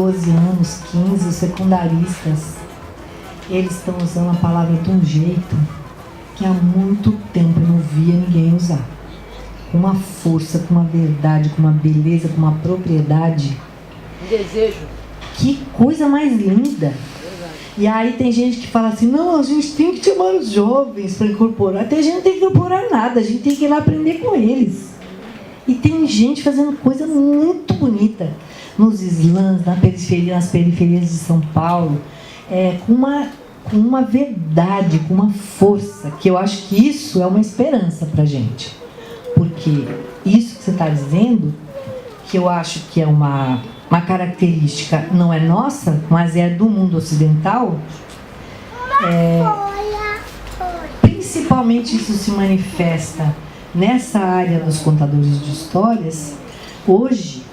12 anos, 15, os secundaristas, eles estão usando a palavra de um jeito que há muito tempo eu não via ninguém usar. Com uma força, com uma verdade, com uma beleza, com uma propriedade. Um desejo. Que coisa mais linda. E aí tem gente que fala assim, não, a gente tem que chamar os jovens para incorporar. Até a gente não tem que incorporar nada, a gente tem que ir lá aprender com eles. E tem gente fazendo coisa muito bonita nos slams, nas periferias de São Paulo, com uma verdade, com uma força, que eu acho que isso é uma esperança para a gente. Porque isso que você está dizendo, que eu acho que é uma característica, não é nossa, mas é do mundo ocidental, principalmente isso se manifesta nessa área dos contadores de histórias. Hoje,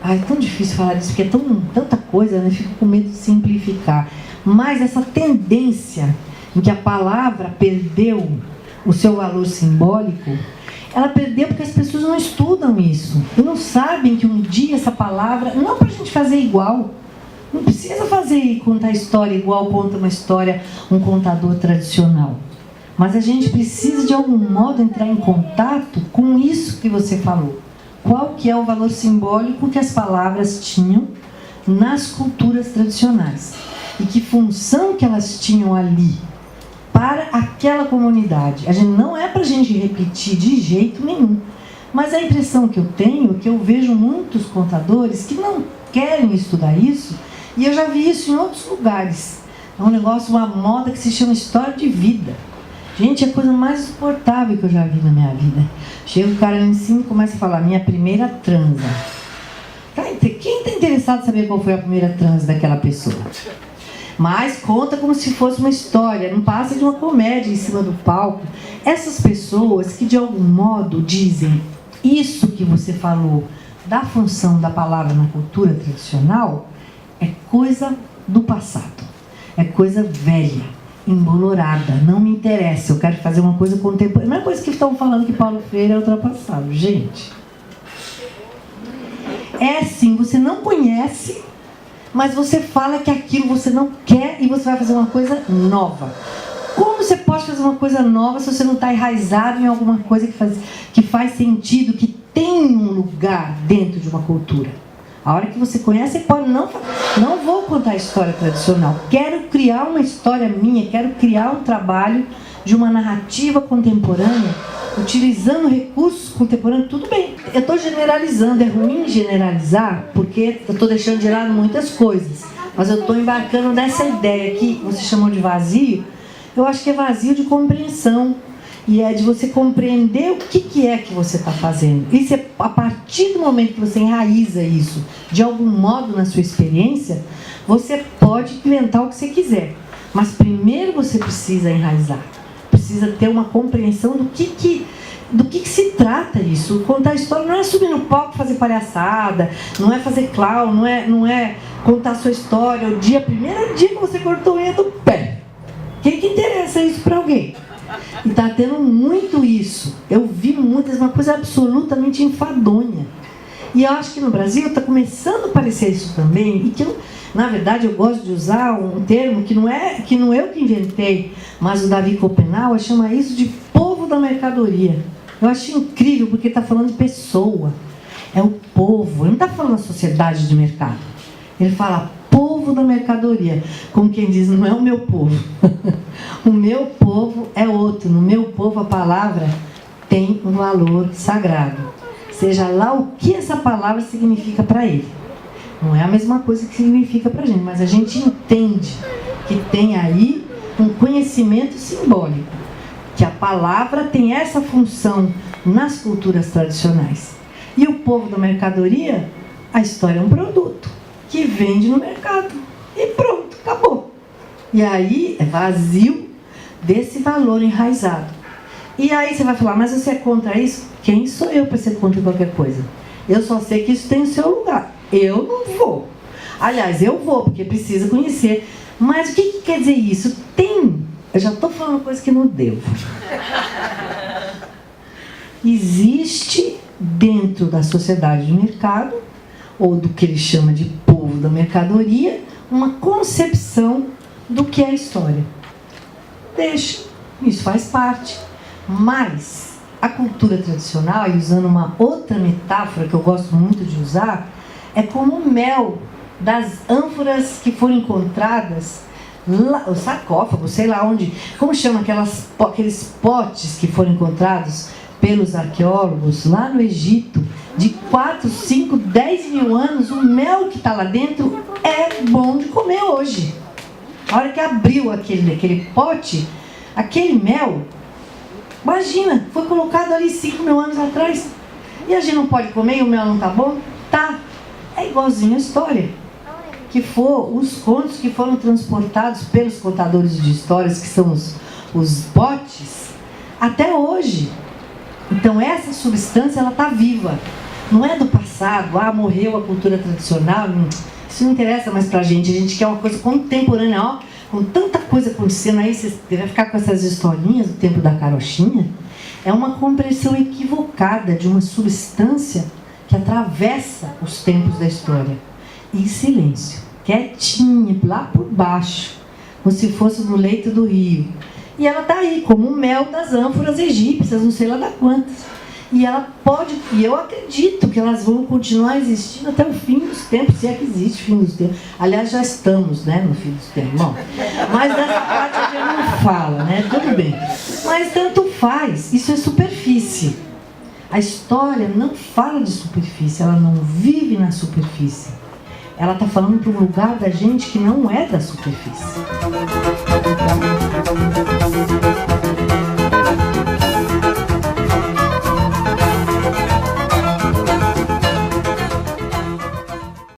é tão difícil falar disso, porque é tanta coisa, né? Fico com medo de simplificar. Mas essa tendência em que a palavra perdeu o seu valor simbólico, ela perdeu porque as pessoas não estudam isso. E não sabem que um dia essa palavra, não para a gente fazer igual, não precisa contar história igual conta uma história um contador tradicional. Mas a gente precisa de algum modo entrar em contato com isso que você falou. Qual que é o valor simbólico que as palavras tinham nas culturas tradicionais? E que função que elas tinham ali para aquela comunidade. A gente não é para a gente repetir de jeito nenhum. Mas a impressão que eu tenho, que eu vejo muitos contadores que não querem estudar isso, e eu já vi isso em outros lugares. É um negócio, uma moda que se chama história de vida. Gente, é a coisa mais insuportável que eu já vi na minha vida. Chega o cara em cima e começa a falar, minha primeira transa. Quem está interessado em saber qual foi a primeira transa daquela pessoa? Mas conta como se fosse uma história, não passa de uma comédia em cima do palco. Essas pessoas que de algum modo dizem isso que você falou da função da palavra na cultura tradicional é coisa do passado, é coisa velha, embolorada, não me interessa, eu quero fazer uma coisa contemporânea. Não é coisa que estão falando que Paulo Freire é ultrapassado, gente. É assim, você não conhece, mas você fala que aquilo você não quer e você vai fazer uma coisa nova. Como você pode fazer uma coisa nova se você não está enraizado em alguma coisa que faz sentido, que tem um lugar dentro de uma cultura? A hora que você conhece, você pode não vou contar a história tradicional. Quero criar uma história minha, quero criar um trabalho de uma narrativa contemporânea, utilizando recursos contemporâneos. Tudo bem, eu estou generalizando, é ruim generalizar, porque eu estou deixando de lado muitas coisas. Mas eu estou embarcando nessa ideia que você chamou de vazio. Eu acho que é vazio de compreensão. E é de você compreender o que é que você está fazendo. E se, a partir do momento que você enraiza isso, de algum modo na sua experiência, você pode inventar o que você quiser. Mas primeiro você precisa enraizar. Precisa ter uma compreensão do que se trata isso. Contar história não é subir no palco e fazer palhaçada, não é fazer clown, não é contar a sua história. O primeiro dia que você cortou a unha do pé. Quem que interessa isso para alguém? E está tendo muito isso. Eu vi uma coisa absolutamente enfadonha. E eu acho que no Brasil está começando a aparecer isso também. E que, na verdade, eu gosto de usar um termo que não é eu que inventei, mas o Davi Copenau chama isso de povo da mercadoria. Eu acho incrível, porque está falando de pessoa. É o povo. Ele não está falando da sociedade de mercado. Ele fala povo da mercadoria. Como quem diz, não é o meu povo. O meu povo é outro. No meu povo a palavra tem um valor sagrado. Seja lá o que essa palavra significa para ele. Não é a mesma coisa que significa para a gente, mas a gente entende que tem aí um conhecimento simbólico. Que a palavra tem essa função nas culturas tradicionais. E o povo da mercadoria, a história é um produto que vende no mercado. E pronto, acabou. E aí é vazio desse valor enraizado. E aí você vai falar, mas você é contra isso? Quem sou eu para ser contra qualquer coisa? Eu só sei que isso tem o seu lugar. Eu não vou. Aliás, eu vou, porque precisa conhecer. Mas o que quer dizer isso? Eu já estou falando coisa que não devo. Existe dentro da sociedade de mercado, ou do que ele chama de povo povo da mercadoria uma concepção do que é a história. Deixa, isso faz parte. Mas a cultura tradicional, e usando uma outra metáfora que eu gosto muito de usar, é como o mel das ânforas que foram encontradas, lá, o sarcófago, sei lá onde, como chama aqueles potes que foram encontrados pelos arqueólogos lá no Egito, de 4, 5, 10 mil anos. O mel que está lá dentro é bom de comer hoje. A hora que abriu aquele pote, aquele mel, imagina, foi colocado ali 5 mil anos atrás, e a gente não pode comer e o mel não está bom? Tá. É igualzinho a história. Que for os contos que foram transportados pelos contadores de histórias, que são os potes, até hoje. Então essa substância, ela está viva. Não é do passado, morreu a cultura tradicional, isso não interessa mais pra gente. A gente quer uma coisa contemporânea, ó, com tanta coisa acontecendo aí, você vai ficar com essas historinhas do tempo da carochinha. É uma compreensão equivocada de uma substância que atravessa os tempos da história. Em silêncio, quietinha, lá por baixo, como se fosse no leito do rio. E ela está aí, como o mel das ânforas egípcias, não sei lá da quantas. E ela pode, e eu acredito que elas vão continuar existindo até o fim dos tempos, se é que existe fim dos tempos. Aliás, já estamos, né, no fim dos tempos. Bom, mas dessa parte a gente não fala, né? Tudo bem. Mas tanto faz, isso é superfície. A história não fala de superfície, ela não vive na superfície. Ela está falando para um lugar da gente que não é da superfície.